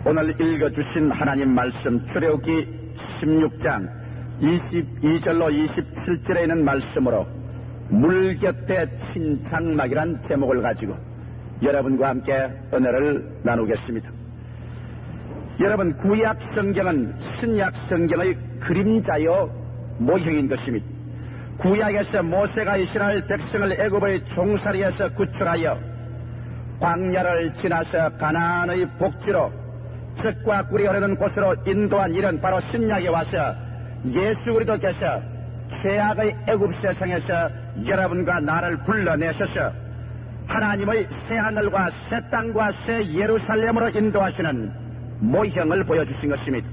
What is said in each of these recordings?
오늘 읽어주신 하나님 말씀 출애굽기 16장 22절로 27절에 있는 말씀으로 물 곁에 친장막이란 제목을 가지고 여러분과 함께 은혜를 나누겠습니다. 여러분, 구약 성경은 신약 성경의 그림자요 모형인 것입니다. 구약에서 모세가 이스라엘 백성을 애굽의 종살이에서 구출하여 광야를 지나서 가나안의 복지로 젖과 꿀이 흐르는 곳으로 인도한 일은 바로 신약에 와서 예수 그리스도께서 죄악의 애굽 세상에서 여러분과 나를 불러내셔서 하나님의 새하늘과 새 땅과 새 예루살렘으로 인도하시는 모형을 보여주신 것입니다.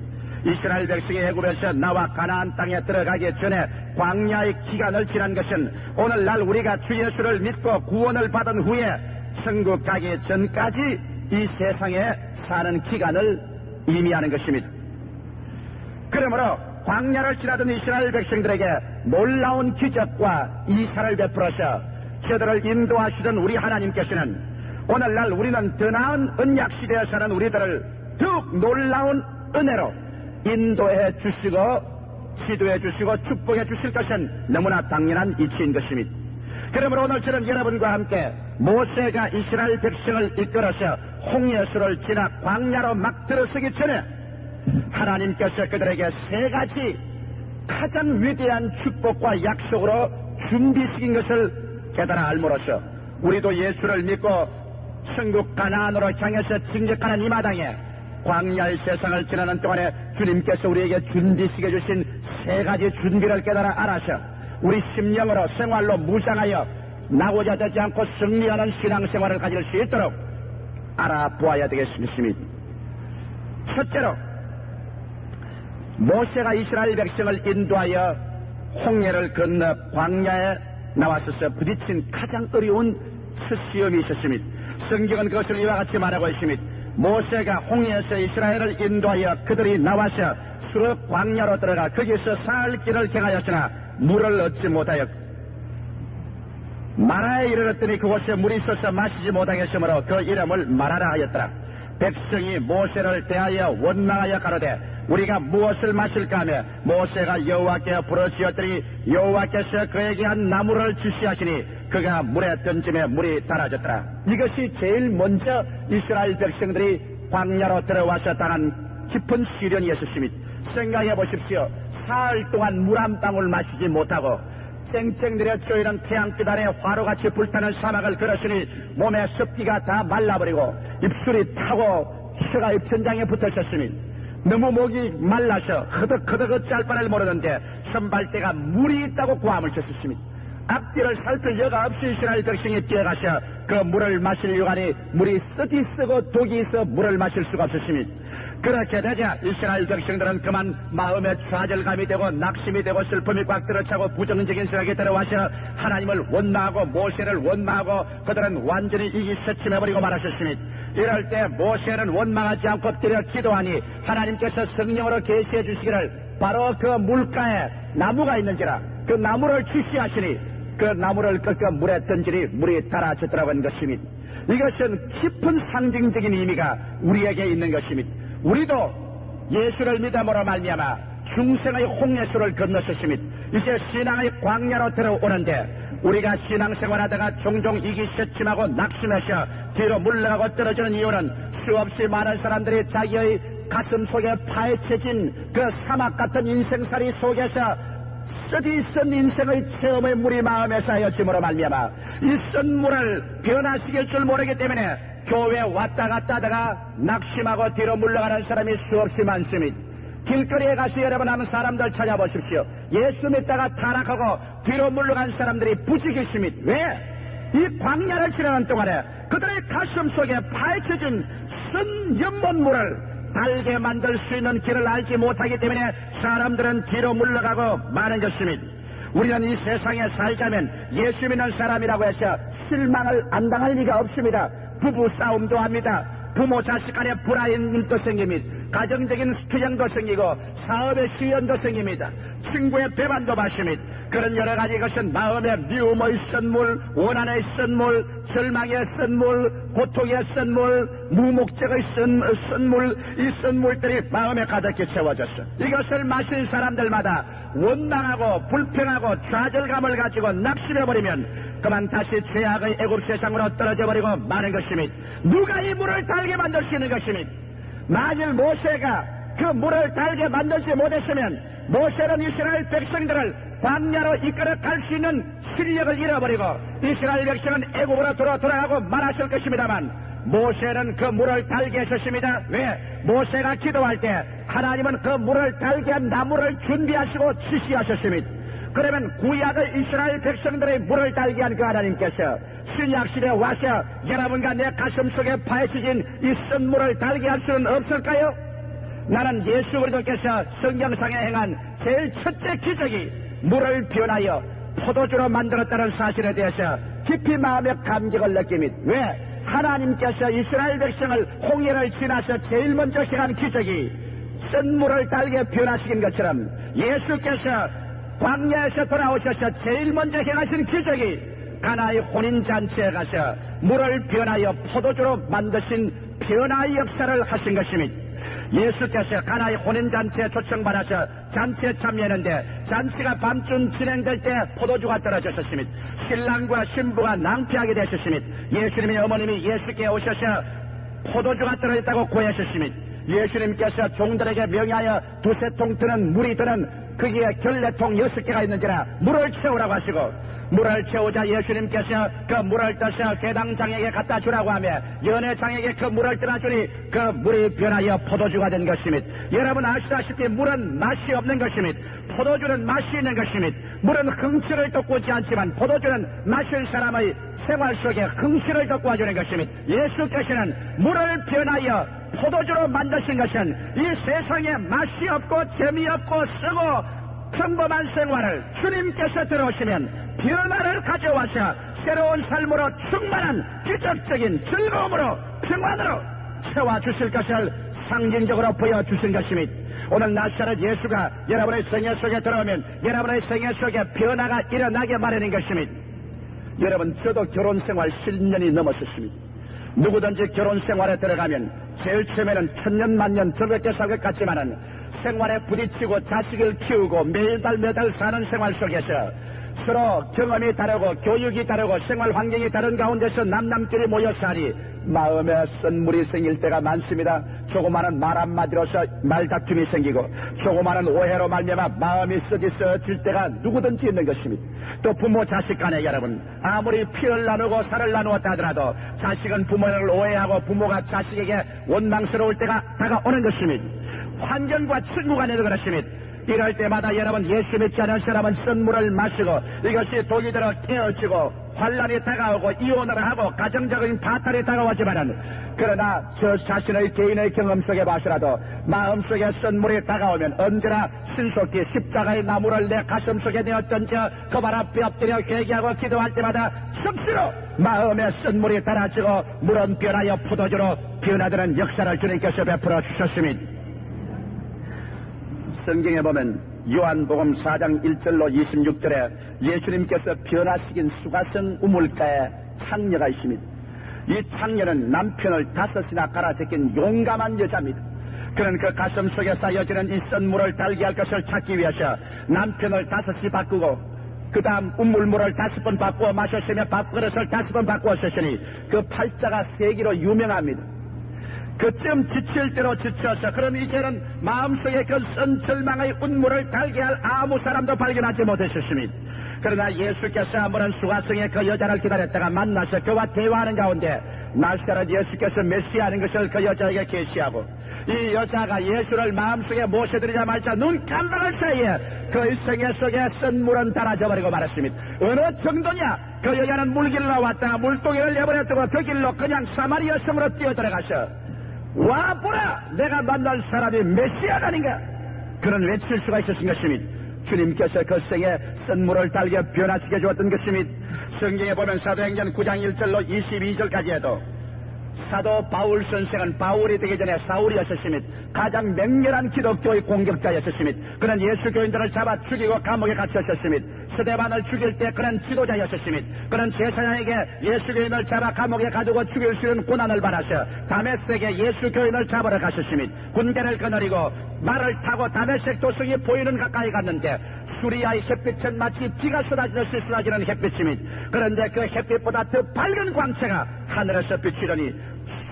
이스라엘 백성이 애굽에서 나와 가나안 땅에 들어가기 전에 광야의 기간을 지난 것은 오늘날 우리가 주 예수를 믿고 구원을 받은 후에 천국 가기 전까지 이 세상에 사는 기간을 의미하는 것입니다. 그러므로 광야를 지나던 이스라엘 백성들에게 놀라운 기적과 이사를 베풀어서 저들을 인도하시던 우리 하나님께서는 오늘날 우리는 더 나은 언약 시대에 사는 우리들을 더욱 놀라운 은혜로 인도해 주시고 지도해 주시고 축복해 주실 것은 너무나 당연한 이치인 것입니다. 그러므로 오늘 저는 여러분과 함께 모세가 이스라엘 백성을 이끌어서 홍해수를 지나 광야로 막 들어서기 전에 하나님께서 그들에게 세 가지 가장 위대한 축복과 약속으로 준비시킨 것을 깨달아 알므로써 우리도 예수를 믿고 천국 가나안으로 향해서 진격하는 이 마당에 광야의 세상을 지나는 동안에 주님께서 우리에게 준비시켜 주신 세 가지 준비를 깨달아 알아서 우리 심령으로 생활로 무장하여 나고자 되지 않고 승리하는 신앙생활을 가질 수 있도록 알아보아야 되겠습니다. 첫째로 모세가 이스라엘 백성을 인도하여 홍해를 건너 광야에 나와서서 부딪힌 가장 어려운 첫 시험이 있었습니다. 성경은 그것을 이와 같이 말하고 있습니다. 모세가 홍해에서 이스라엘을 인도하여 그들이 나와서 수르 광야로 들어가 거기서 사흘 길을 경하였으나 물을 얻지 못하였고 마라에 이르렀더니 그곳에 물이 있어서 마시지 못하겠으므로 그 이름을 마라라 하였더라. 백성이 모세를 대하여 원망하여 가로되 우리가 무엇을 마실까 하며 모세가 여호와께 부르짖었더니 여호와께서 그에게 한 나무를 지시하시니 그가 물에 던짐에 물이 달아졌더라. 이것이 제일 먼저 이스라엘 백성들이 광야로 들어와서 당한 깊은 시련이었습니다. 생각해 보십시오. 사흘 동안 물 한 방울 마시지 못하고 쨍쨍 내려 쪼이는 태양빛 아래 화로같이 불타는 사막을 걸었으니 몸에 습기가 다 말라버리고 입술이 타고 혀가 입천장에 붙어있었습니다. 너무 목이 말라서 허덕허덕 어찌할 바를 모르는데 선발대가 물이 있다고 고함을 쳤었습니다. 앞뒤를 살필 여가 없이 이스라엘 백성이 뛰어가서 그 물을 마시려고 하니 물이 썩이 쓰고 독이 있어 물을 마실 수가 없었습니다. 그렇게 되자 이스라엘 백성들은 그만 마음에 좌절감이 되고 낙심이 되고 슬픔이 꽉 들어차고 부정적인 생각이 들어와서 하나님을 원망하고 모세를 원망하고 그들은 완전히 이기세침해버리고 말하셨습니다. 이럴 때 모세는 원망하지 않고 엎드려 기도하니 하나님께서 성령으로 계시해 주시기를 바로 그 물가에 나무가 있는지라 그 나무를 지시하시니 그 나무를 꺾어 물에 던지니 물이 달아졌더라고 하는 것입니다. 이것은 깊은 상징적인 의미가 우리에게 있는 것입니다. 우리도 예수를 믿음으로 말미암아 중생의 홍해수를 건넜었습니다. 이제 신앙의 광야로 들어오는데 우리가 신앙생활하다가 종종 이기세침하고 낙심해서 뒤로 물러가고 떨어지는 이유는 수없이 많은 사람들이 자기의 가슴 속에 파헤쳐진 그 사막 같은 인생살이 속에서 쓰디 쓴 인생의 체험의 물이 마음에 쌓여짐으로 말미암아 이 쓴 물을 변화시킬 줄 모르기 때문에 교회 왔다 갔다 하다가 낙심하고 뒤로 물러가는 사람이 수없이 많습니다. 길거리에 가서 여러분 한번 사람들 찾아보십시오. 예수 믿다가 타락하고 뒤로 물러간 사람들이 부지기십니다. 왜? 이 광야를 지나는 동안에 그들의 가슴 속에 파헤쳐진 쓴 연못물을 달게 만들 수 있는 길을 알지 못하기 때문에 사람들은 뒤로 물러가고 마는 것입니다. 우리는 이 세상에 살자면 예수 믿는 사람이라고 해서 실망을 안 당할 리가 없습니다. 부부 싸움도 합니다. 부모 자식 간에 불화임도 생깁니다. 가정적인 투쟁도 생기고 사업의 시련도 생깁니다. 친구의 배반도 받으십니다. 그런 여러 가지 것은 마음의 미움의 선물, 원한의 선물, 절망의 선물, 고통의 선물, 무목적의 선물, 이 선물들이 마음에 가득히 채워졌어. 이것을 마신 사람들마다 원망하고 불평하고 좌절감을 가지고 낙심해버리면 그만 다시 죄악의 애굽 세상으로 떨어져버리고 마는 것입니다. 누가 이 물을 달게 만들 수 있는 것입니다. 만일 모세가 그 물을 달게 만들지 못했으면 모세는 이스라엘 백성들을 광야로 이끌어 갈 수 있는 실력을 잃어버리고 이스라엘 백성은 애굽으로 돌아가고 말았을 것입니다만 모세는 그 물을 달게 하셨습니다. 왜? 모세가 기도할 때 하나님은 그 물을 달게 한 나무를 준비하시고 지시하셨습니다. 그러면 구약의 이스라엘 백성들의 물을 달게 한 그 하나님께서 신약시대에 와서 여러분과 내 가슴속에 파헤쳐진 이 선물을 달게 할 수는 없을까요? 나는 예수 그리스도께서 성경상에 행한 제일 첫째 기적이 물을 변하여 포도주로 만들었다는 사실에 대해서 깊이 마음의 감격을 느낍니다. 왜? 하나님께서 이스라엘 백성을 홍해를 지나서 제일 먼저 행한 기적이 쓴물을 달게 변화시킨 것처럼 예수께서 광야에서 돌아오셔서 제일 먼저 행하신 기적이 가나의 혼인잔치에 가서 물을 변하여 포도주로 만드신 변화의 역사를 하신 것입니다. 예수께서 가나의 혼인잔치에 초청받아서 잔치에 참여했는데 잔치가 밤쯤 진행될 때 포도주가 떨어졌습니다. 신랑과 신부가 낭피하게 되셨습니다. 예수님의 어머님이 예수께 오셔서 포도주가 떨어졌다고 고하셨습니다. 예수님께서 종들에게 명하여 두세 통 드는 물이 드는 거기에 결례통 6개가 있는지라 물을 채우라고 하시고 물을 채우자 예수님께서 그 물을 떠서 회당장에게 갖다 주라고 하며 연회장에게 그 물을 떠나주니 그 물이 변하여 포도주가 된 것입니다. 여러분 아시다시피 물은 맛이 없는 것입니다. 포도주는 맛이 있는 것입니다. 물은 흥취를 돋구지 않지만 포도주는 마실 사람의 생활 속에 흥취를 돋구어주는 것입니다. 예수께서는 물을 변하여 포도주로 만드신 것은 이 세상에 맛이 없고 재미없고 쓰고 평범한 생활을 주님께서 들어오시면 변화를 가져와서 새로운 삶으로 충만한 기적적인 즐거움으로 평안으로 채워주실 것을 상징적으로 보여주신 것입니다. 오늘 나사렛 예수가 여러분의 생애 속에 들어오면 여러분의 생애 속에 변화가 일어나게 마련인 것입니다. 여러분 저도 결혼생활 10년이 넘었습니다. 누구든지 결혼생활에 들어가면 제일 처음에는 천년만년 즐겁게 살 것 같지만은 생활에 부딪히고 자식을 키우고 매달 사는 생활 속에서 서로 경험이 다르고 교육이 다르고 생활 환경이 다른 가운데서 남남끼리 모여 살이 마음에 쓴물이 생길 때가 많습니다. 조그마한 말 한마디로서 말다툼이 생기고 조그마한 오해로 말미암아 마음이 썩어질 때가 누구든지 있는 것입니다. 또 부모 자식 간에 여러분 아무리 피를 나누고 살을 나누었다 하더라도 자식은 부모를 오해하고 부모가 자식에게 원망스러울 때가 다가오는 것입니다. 환경과 친구 간에도 그렇습니다. 이럴 때마다 여러분 예수 믿지 않은 사람은 쓴물을 마시고 이것이 독이 들어 깨어지고 환란이 다가오고 이혼을 하고 가정적인 파탄이 다가오지만은 그러나 저 자신의 개인의 경험 속에 봐서라도 마음속에 쓴물이 다가오면 언제나 신속히 십자가의 나무를 내 가슴속에 내어 던져 그 발 앞에 엎드려 회개하고 기도할 때마다 즉시로 마음에 쓴물이 달아지고 물은 변하여 포도주로 변화되는 역사를 주님께서 베풀어 주셨습니다. 성경에 보면 요한복음 4장 1절로 26절에 예수님께서 변화시킨 수가성 우물가에 창녀가 있습니다. 이 창녀는 남편을 5이나 갈아제낀 용감한 여자입니다. 그는 그 가슴 속에 쌓여지는 이 쓴물을 달게 할 것을 찾기 위해서 남편을 5이 바꾸고 그 다음 우물물을 5번 바꾸어 마셨으며 밥그릇을 5번 바꾸었으니 그 팔자가 세기로 유명합니다. 그쯤 지칠 대로 지쳐서 그럼 이제는 마음속에 그 쓴 절망의 운물을 달게 할 아무 사람도 발견하지 못했습니다. 그러나 예수께서 한번은 수가성에 그 여자를 기다렸다가 만나서 그와 대화하는 가운데 나사렛 예수께서 메시아라는 것을 그 여자에게 계시하고 이 여자가 예수를 마음속에 모셔드리자마자 눈 깜박할 사이에 그 생애 속에 쓴 물은 달아져 버리고 말았습니다. 어느 정도냐? 그 여자는 물길로 나왔다가 물동이를 내버려두고 그 길로 그냥 사마리아 성으로 뛰어들어가서 와 보라 내가 만날 사람이 메시아가 아닌가 그런 외칠 수가 있었던 것입니다. 주님께서 그 생에 쓴물을 달게 변화시켜 주었던 것입니다. 성경에 보면 사도행전 9장 1절로 22절까지 해도 사도 바울 선생은 바울이 되기 전에 사울이었으며 가장 맹렬한 기독교의 공격자였으며 그는 예수 교인들을 잡아 죽이고 감옥에 갇혔으며 스데반을 죽일 때 그는 지도자였으며 그는 제사장에게 예수 교인을 잡아 감옥에 가두고 죽일 수 있는 고난을 받아서 다메섹에 예수 교인을 잡으러 가셨으며 군대를 거느리고 말을 타고 다메섹 도성이 보이는 가까이 갔는데 수리아의 햇빛은 마치 비가 쏟아지듯이 쏟아지는 햇빛이며 그런데 그 햇빛보다 더 밝은 광채가 하늘에서 비치더니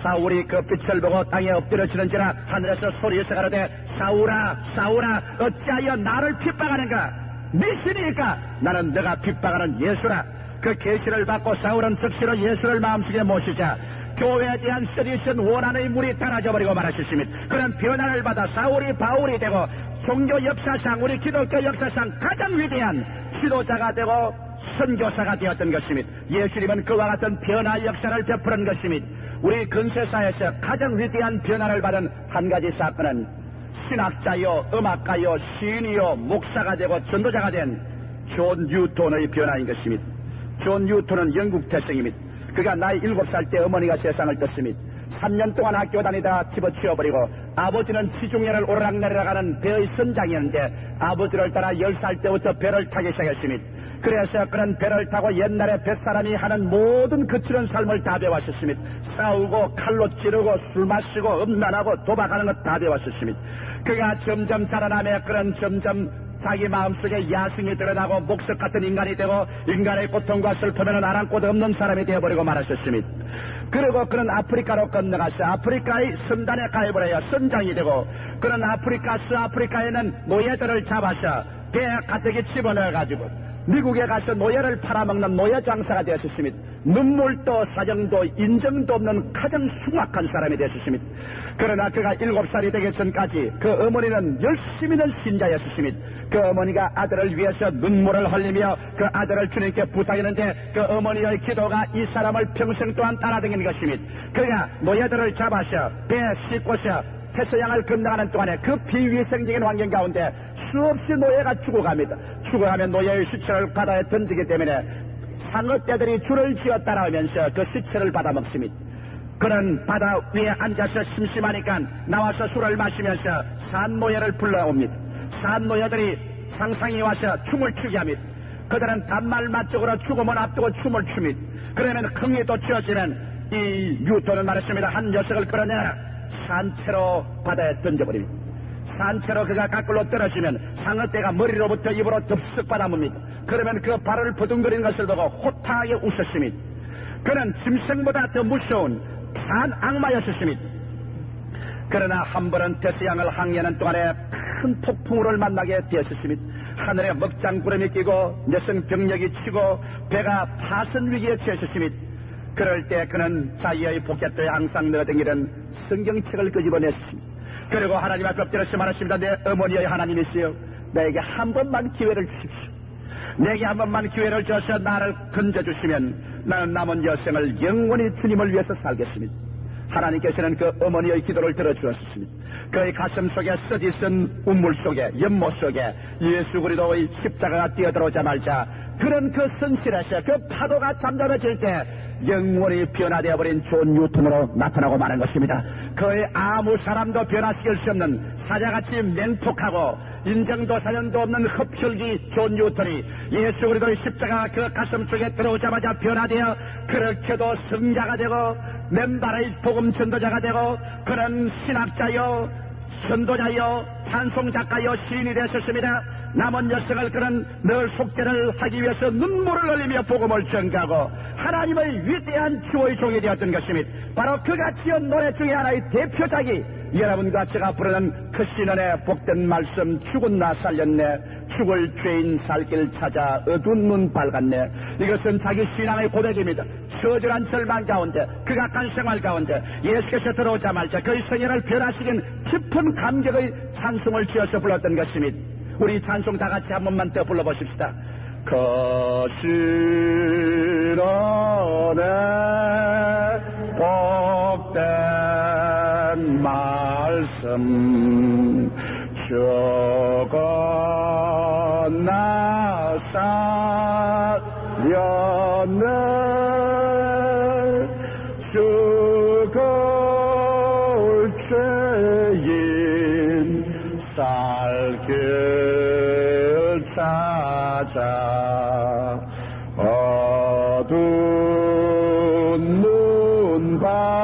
사울이 그 빛을 보고 땅에 엎드려지는지라 하늘에서 소리에서 가로되 사울아 사울아 어찌하여 나를 핍박하는가 네 신이니까 나는 네가 핍박하는 예수라. 그 계시를 받고 사울은 즉시로 예수를 마음속에 모시자 교회에 대한 서리신 원한의 물이 달아져버리고 말하셨으며 그런 변화를 받아 사울이 바울이 되고 종교 역사상 우리 기독교 역사상 가장 위대한 지도자가 되고 선교사가 되었던 것이며 예수님은 그와 같은 변화 역사를 베푸는 것이며 우리 근세사에서 가장 위대한 변화를 받은 한 가지 사건은 신학자요 음악가요 시인이요 목사가 되고 전도자가 된 존 뉴턴의 변화인 것입니다. 존 뉴턴은 영국 태생입니다. 그가 나이 7살 때 어머니가 세상을 떴습니다. 3년 동안 학교 다니다 집어치워버리고 아버지는 지중해를 오르락내리락하는 배의 선장이었는데 아버지를 따라 10살 때부터 배를 타기 시작했습니다. 그래서 그런 배를 타고 옛날에 뱃사람이 하는 모든 거칠은 삶을 다 배웠었습니다. 싸우고 칼로 찌르고 술 마시고 음란하고 도박하는 것 다 배웠었습니다. 그가 점점 자라나며 그런 점점 자기 마음속에 야성이 드러나고 목석 같은 인간이 되고 인간의 고통과 슬픔에는 아랑곳 없는 사람이 되어버리고 말하셨습니다. 그리고 그는 아프리카로 건너가서 아프리카의 선단에 가입을 해야 선장이 되고 그런 아프리카에는 노예들을 잡아서 배에 가득히 집어넣어가지고 미국에 가서 노예를 팔아먹는 노예 장사가 되었습니다. 눈물도 사정도 인정도 없는 가장 흉악한 사람이 되었습니다. 그러나 그가 7살이 되기 전까지 그 어머니는 열심히는 신자였습니다. 그 어머니가 아들을 위해서 눈물을 흘리며 그 아들을 주님께 부탁했는데 그 어머니의 기도가 이 사람을 평생 동안 따라다니는 것입니다. 그가 노예들을 잡아서 배에 싣고서 태서양을 건너가는 동안에 그 비위생적인 환경 가운데 수없이 노예가 죽어갑니다. 죽어가면 노예의 시체를 바다에 던지기 때문에 상어떼들이 줄을 지어 따라오면서 그 시체를 받아먹습니다. 그는 바다 위에 앉아서 심심하니까 나와서 술을 마시면서 산노예를 불러옵니다. 산노예들이 상상이 와서 춤을 추게 합니다. 그들은 단말 맛쪽으로 죽음을 앞두고 춤을 춥니다. 그러면 흥이 돋치어지면 이 뉴턴은 말했습니다. 한 녀석을 끌어내라. 산채로 바다에 던져버립니다. 산채로 그가 가꿀로 떨어지면 상어떼가 머리로부터 입으로 덥석 받아뭅니다. 그러면 그 발을 버둥거리는 것을 보고 호탕하게 웃었습니다. 그는 짐승보다 더 무서운 산 악마였습니다. 그러나 한 번은 태서양을 항해하는 동안에 큰 폭풍우를 만나게 되었습니다. 하늘에 먹장구름이 끼고 내성 병력이 치고 배가 파선 위기에 처했습니다. 그럴 때 그는 자기의 포켓도에 항상 넣어다니는 성경책을 끄집어냈습니다. 그리고 하나님 앞에 엎드려서 말했습니다. 내 어머니의 하나님이시여 나에게 한 번만 기회를 주십시오. 내게 한 번만 기회를 주셔서 나를 건져주시면 나는 남은 여생을 영원히 주님을 위해서 살겠습니다. 하나님께서는 그 어머니의 기도를 들어주었습니다. 그의 가슴 속에 쓰디쓴 운물 속에 연못 속에 예수 그리스도의 십자가가 뛰어들어오자마자 그는 그 선실에서 그 파도가 잠잠해질 때 영원히 변화되어 버린 존 뉴턴으로 나타나고 마는 것입니다. 그의 아무 사람도 변화시킬 수 없는 사자같이 맹폭하고 인정도 사정도 없는 흡혈귀 존 뉴턴이 예수 그리스도의 십자가 그 가슴 속에 들어오자마자 변화되어 그렇게도 성자가 되고 맨발의 복음 전도자가 되고 그런 신학자요 전도자요 찬송작가요 시인이 되었습니다. 남은 여성을 그는 늘 속죄를 하기 위해서 눈물을 흘리며 복음을 전가하고 하나님의 위대한 주의 종이 되었던 것입니다. 바로 그가 지은 노래 중에 하나의 대표작이 여러분과 제가 부르는 그 신원의 복된 말씀 죽은 나 살렸네 죽을 죄인 살길 찾아 어두운 눈 밝았네. 이것은 자기 신앙의 고백입니다. 처절한 절망 가운데 극악한 생활 가운데 예수께서 들어오자마자 그의 생애를 변화시킨 깊은 감격의 찬송을 지어서 불렀던 것입니다. 우리 찬송 다 같이 한 번만 더 불러보십시다. 거실원에 복된 말씀 죽은 나 살렸네 죽은 죄인 살길 찾아 어두운 눈 박았네.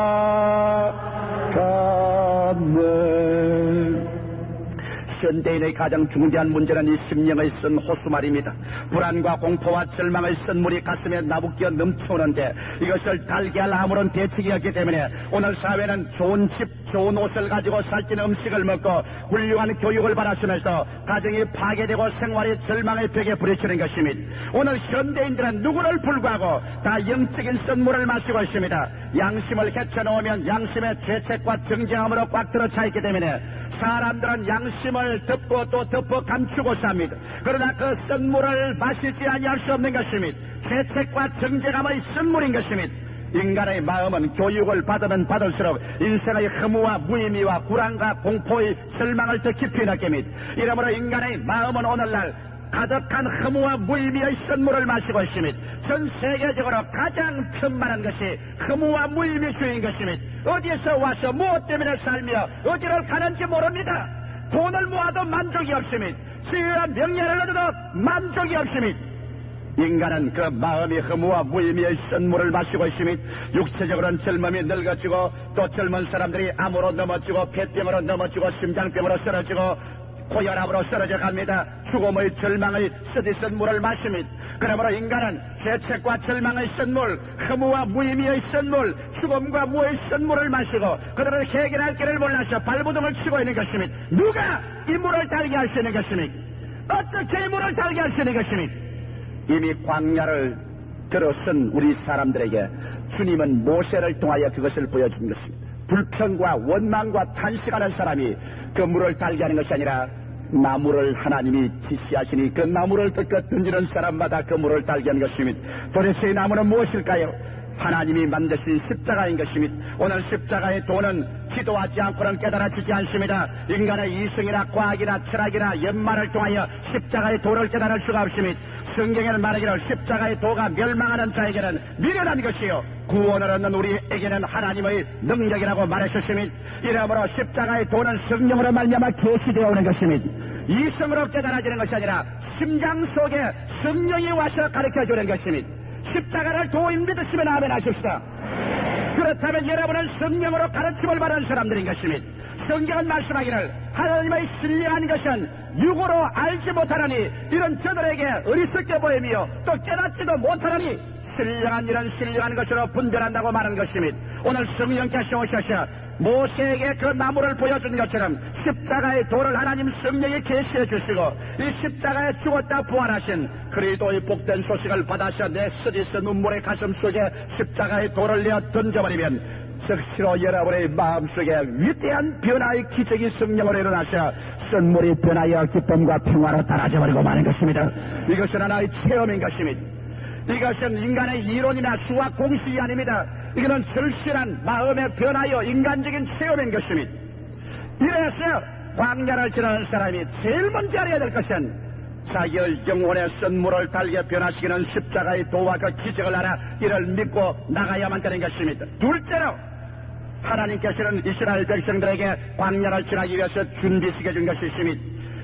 현대인의 가장 중대한 문제는 이 심령의 쓴 호수말입니다. 불안과 공포와 절망의 쓴물이 가슴에 나부끼어 넘쳐오는데 이것을 달게 할 아무런 대책이 없기 때문에 오늘 사회는 좋은 집, 좋은 옷을 가지고 살찌는 음식을 먹고 훌륭한 교육을 받았으면서 가정이 파괴되고 생활이 절망의 벽에 부딪히는 것입니다. 오늘 현대인들은 누구를 불구하고 다 영적인 쓴물을 마시고 있습니다. 양심을 헤쳐놓으면 양심의 죄책과 정죄함으로 꽉 들어차 있기 때문에 사람들은 양심을 덮고 또 덮어 감추고 삽니다. 그러나 그 쓴물을 마시지 아니할 수 없는 것입니다. 죄책과 정죄감의 쓴물인 것입니다. 인간의 마음은 교육을 받으면 받을수록 인생의 허무와 무의미와 불안과 공포의 절망을 더 깊이 느낍니다. 이러므로 인간의 마음은 오늘날 가득한 허무와 무의미의 쓴물을 마시고 있습니다. 전 세계적으로 가장 틈만한 것이 허무와 무의미주의인 것입니다. 어디에서 와서 무엇 때문에 살며 어디를 가는지 모릅니다. 돈을 모아도 만족이 없습니다. 지혜와 명예를 얻어도 만족이 없습니다. 인간은 그 마음이 허무와 무의미의 쓴물을 마시고 있으며 육체적으로는 젊음이 늙어지고 또 젊은 사람들이 암으로 넘어지고 폐병으로 넘어지고 심장병으로 쓰러지고 고혈압으로 쓰러져 갑니다. 죽음의 절망의 쓰디쓴 물을 마십니다. 그러므로 인간은 죄책과 절망의 쓴물, 허무와 무의미의 쓴물, 죽음과 무의 쓴물을 마시고 그들을 해결할 길을 몰라서 발부둥을 치고 있는 것입니다. 누가 이 물을 달게 할 수 있는 것입니까? 어떻게 이 물을 달게 할 수 있는 것입니까? 이미 광야를 들어선 우리 사람들에게 주님은 모세를 통하여 그것을 보여준 것입니다. 불평과 원망과 탄식하는 사람이 그 물을 달게 하는 것이 아니라 나무를 하나님이 지시하시니 그 나무를 뜯고 던지는 사람마다 그 물을 달게 하는 것입니다. 도대체 이 나무는 무엇일까요? 하나님이 만드신 십자가인 것입니다. 오늘 십자가의 도는 기도하지 않고는 깨달아지지 않습니다. 인간의 이성이나 과학이나 철학이나 연말을 통하여 십자가의 도를 깨달을 수가 없습니다. 성경에는 말하기를 십자가의 도가 멸망하는 자에게는 미련한 것이요 구원을 얻는 우리에게는 하나님의 능력이라고 말하셨습니다. 이러므로 십자가의 도는 성령으로 말미암아 계시되어 오는 것입니다. 이성으로 깨달아지는 것이 아니라 심장 속에 성령이 와서 가르쳐주는 것입니다. 십자가를 도인 믿으시면 아멘 하십시다. 그렇다면 여러분은 성령으로 가르침을 받은 사람들인 것입니다. 성경은 말씀하기를 하나님의 신령한 것은 육으로 알지 못하나니 이런 저들에게 어리석게 보이며 또 깨닫지도 못하나니 신령한 일은 신령한 것으로 분별한다고 말하는 것입니다. 오늘 성령께서 오셔서 모세에게 그 나무를 보여준 것처럼 십자가의 도를 하나님 성령이 계시해 주시고 이 십자가에 죽었다 부활하신 그리스도의 복된 소식을 받아서 내 쓰디쓴 눈물의 가슴 속에 십자가의 도를 내어 던져버리면 즉시로 여러분의 마음속에 위대한 변화의 기적이 성령으로 일어나서 쓴물이 변하여 기쁨과 평화로 따라져버리고 마는 것입니다. 이것은 하나의 체험인 것입니다. 이것은 인간의 이론이나 수학 공식이 아닙니다. 이거는 절실한 마음의 변화여 인간적인 체험인 것입니다. 이래서 광야를 지나는 사람이 제일 먼저 알아야 될 것은 자기의 영혼의 쓴물을 달게 변화시키는 십자가의 도와 그 기적을 알아 이를 믿고 나가야만 되는 것입니다. 둘째로 하나님께서는 이스라엘 백성들에게 광야를 지나기 위해서 준비시켜준 것이 있습니다.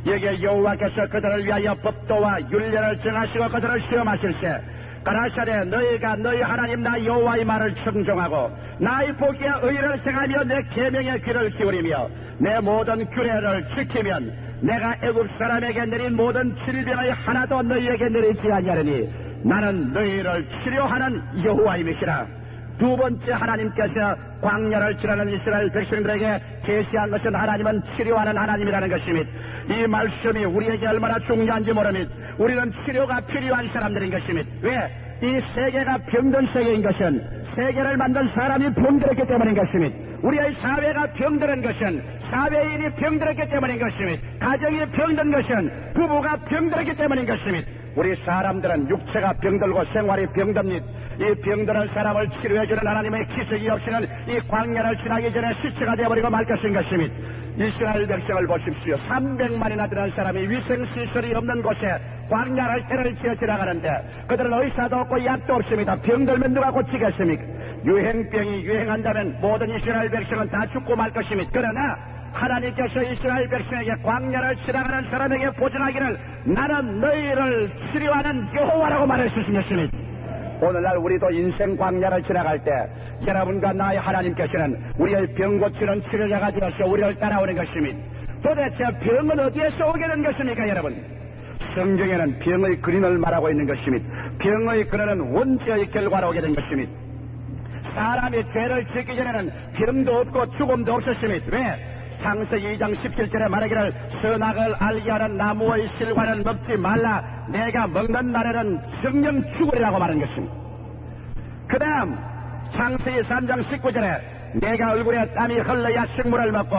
여기에 여호와께서 그들을 위하여 법도와 율례를 정하시고 그들을 시험하실세 가라사대 너희가 너희 하나님 나 여호와의 말을 청종하고 나의 보기에 의를 행하며 내 계명에 귀를 기울이며 내 모든 규례를 지키면 내가 애굽 사람에게 내린 모든 질병의 하나도 너희에게 내리지 아니하리니 나는 너희를 치료하는 여호와임이시라. 두 번째 하나님께서 광야를 지나는 이스라엘 백성들에게 계시한 것은 하나님은 치료하는 하나님이라는 것입니다. 이 말씀이 우리에게 얼마나 중요한지 모릅니다. 우리는 치료가 필요한 사람들인 것입니다. 왜? 이 세계가 병든 세계인 것은 세계를 만든 사람이 병들었기 때문인 것입니다. 우리의 사회가 병드는 것은 사회인이 병들었기 때문인 것입니다. 가정이 병든 것은 부부가 병들었기 때문인 것입니다. 우리 사람들은 육체가 병들고 생활이 병듭니다. 이 병드는 사람을 치료해주는 하나님의 기적이 없이는 이 광야를 지나기 전에 시체가 되어버리고 말 것인 것입니다. 이스라엘 백성을 보십시오. 300만이나 되는 사람이 위생시설이 없는 곳에 광야를 해를 지어 지나가는데 그들은 의사도 없고 약도 없습니다. 병들면 누가 고치겠습니까? 유행병이 유행한다면 모든 이스라엘 백성은 다 죽고 말 것입니다. 그러나 하나님께서 이스라엘 백성에게 광야를 지나가는 사람에게 보증하기를 나는 너희를 치료하는 여호와라고 말해주신 것입니다. 오늘날 우리도 인생 광야를 지나갈 때 여러분과 나의 하나님께서는 우리의 병 고치는 치료자가 되어서 우리를 따라오는 것입니다. 도대체 병은 어디에서 오게 된 것입니까, 여러분? 성경에는 병의 근원을 말하고 있는 것입니다. 병의 근원은 원죄의 결과로 오게 된 것입니다. 사람이 죄를 짓기 전에는 병도 없고 죽음도 없었습니다. 왜? 창세기 2장 17절에 말하기를 선악을 알게 하는 나무의 실과는 먹지 말라. 내가 먹는 날에는 정령 죽으리라고 말한 것입니다. 그 다음 창세기 3장 19절에 내가 얼굴에 땀이 흘러야 식물을 먹고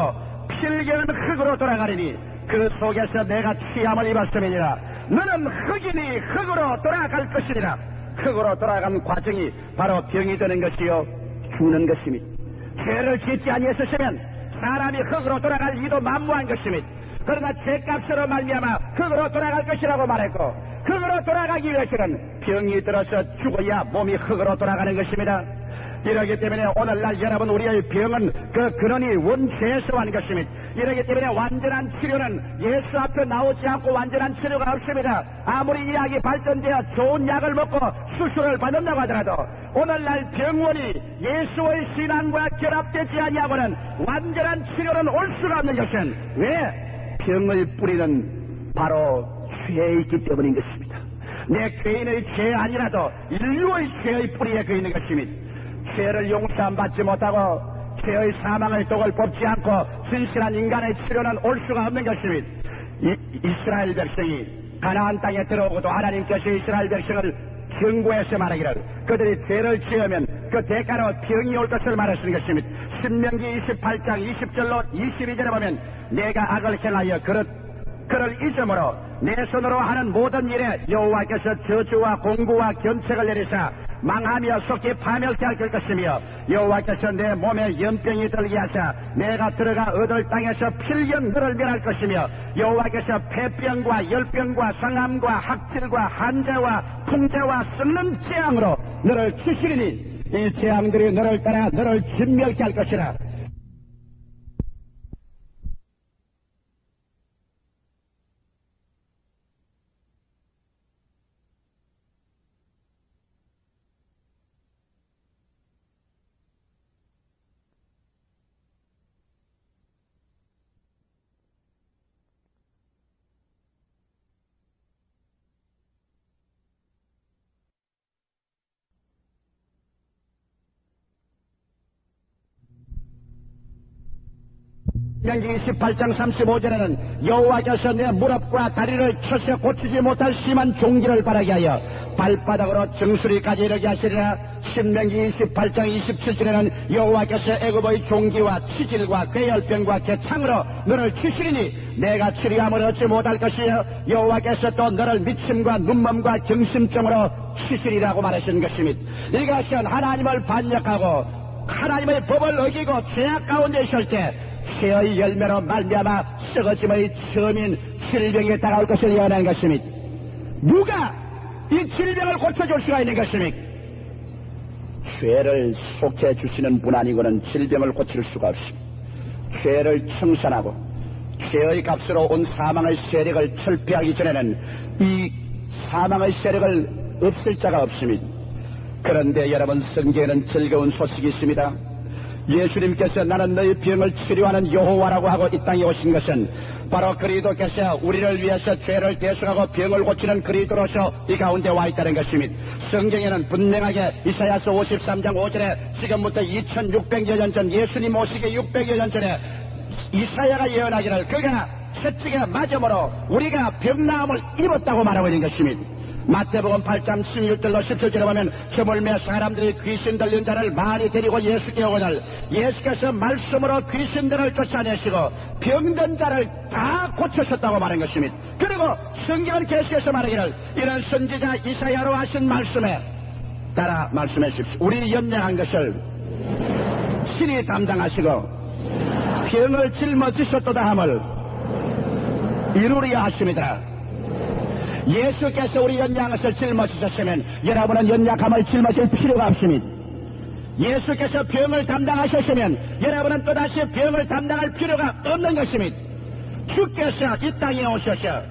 필경은 흙으로 돌아가리니 그 속에서 내가 취함을 입었음이니라. 너는 흙이니 흙으로 돌아갈 것이니라. 흙으로 돌아간 과정이 바로 병이 되는 것이요 죽는 것입니다. 죄를 짓지 아니했으면 사람이 흙으로 돌아갈 이도 만무한 것입니다. 그러나 죄값으로 말미암아 흙으로 돌아갈 것이라고 말했고 흙으로 돌아가기 위해서는 병이 들어서 죽어야 몸이 흙으로 돌아가는 것입니다. 이러기 때문에 오늘날 여러분 우리의 병은 그 근원이 원죄에서 온 것입니다. 이러기 때문에 완전한 치료는 예수 앞에 나오지 않고 완전한 치료가 없습니다. 아무리 의학이 발전되어 좋은 약을 먹고 수술을 받는다고 하더라도 오늘날 병원이 예수의 신앙과 결합되지 아니하고는 완전한 치료는 올 수가 없는 것은 왜? 병의 뿌리는 바로 죄에 있기 때문인 것입니다. 내 개인의 죄 아니라도 인류의 죄의 뿌리에 그 있는 것입니다. 죄를 용서받지 못하고 죄의 사망의 독을 뽑지 않고 진실한 인간의 치료는 올 수가 없는 것입니다. 이스라엘 백성이 가나안 땅에 들어오고도 하나님께서 이스라엘 백성을 경고해서 말하기를 그들이 죄를 지으면 그 대가로 병이 올 것을 말하시는 것입니다. 신명기 28장 20절로 22절에 보면 내가 악을 행하여 그를 잊음으로 내 손으로 하는 모든 일에 여호와께서 저주와 공고와 견책을 내리사 망하며 속히 파멸케 할 것이며 여호와께서 내 몸에 연병이 들게 하사 내가 들어가 얻을 땅에서 필경 너를 멸할 것이며 여호와께서 폐병과 열병과 상함과 학질과 한재와 풍재와 썩는 재앙으로 너를 치시리니 이 재앙들이 너를 따라 너를 진멸케 할 것이라. 신명기 28장 35절에는 여호와께서 내 무릎과 다리를 쳐서 고치지 못할 심한 종기를 바라게 하여 발바닥으로 정수리까지 이르게 하시리라. 신명기 28장 27절에는 여호와께서 애굽의 종기와 치질과 괴혈병과 개창으로 너를 치시리니 내가 치료함을 얻지 못할 것이요 여호와께서 또 너를 미침과 눈먼과 경심증으로 치시리라고 말하시는 것입니다. 이것은 하나님을 반역하고 하나님의 법을 어기고 죄악 가운데 있을 때 죄의 열매로 말미암아 썩어짐의 처음인 질병이 다가올 것을 예언한 것입니다. 누가 이 질병을 고쳐줄 수가 있는 것입니까? 죄를 속해 주시는 분 아니고는 질병을 고칠 수가 없습니다. 죄를 청산하고 죄의 값으로 온 사망의 세력을 철폐하기 전에는 이 사망의 세력을 없앨 자가 없습니다. 그런데 여러분 성경에는 즐거운 소식이 있습니다. 예수님께서 나는 너희 병을 치료하는 여호와라고 하고 이 땅에 오신 것은 바로 그리스도께서 우리를 위해서 죄를 대속하고 병을 고치는 그리스도로서 이 가운데 와 있다는 것입니다. 성경에는 분명하게 이사야서 53장 5절에 지금부터 2600여 년 전 예수님 오시기 600여 년 전에 이사야가 예언하기를 그가 채찍에 맞음으로 우리가 병나음을 입었다고 말하고 있는 것입니다. 마태복음 8장 16절로 17절에 보면 저물매 사람들이 귀신 들린 자를 많이 데리고 예수께 오거늘 예수께서 말씀으로 귀신들을 쫓아내시고 병든 자를 다 고치셨다고 말한 것입니다. 그리고 성경은 계속해서 말하기를 이런 선지자 이사야로 하신 말씀에 따라 말씀해 주십시오. 우리 연약한 것을 신이 담당하시고 병을 짊어지셨도다 함을 이루리야 하십니다. 예수께서 우리 연약한 것을 짊어지셨으면 여러분은 연약함을 짊어질 필요가 없습니다. 예수께서 병을 담당하셨으면 여러분은 또다시 병을 담당할 필요가 없는 것입니다. 주께서 이 땅에 오셔서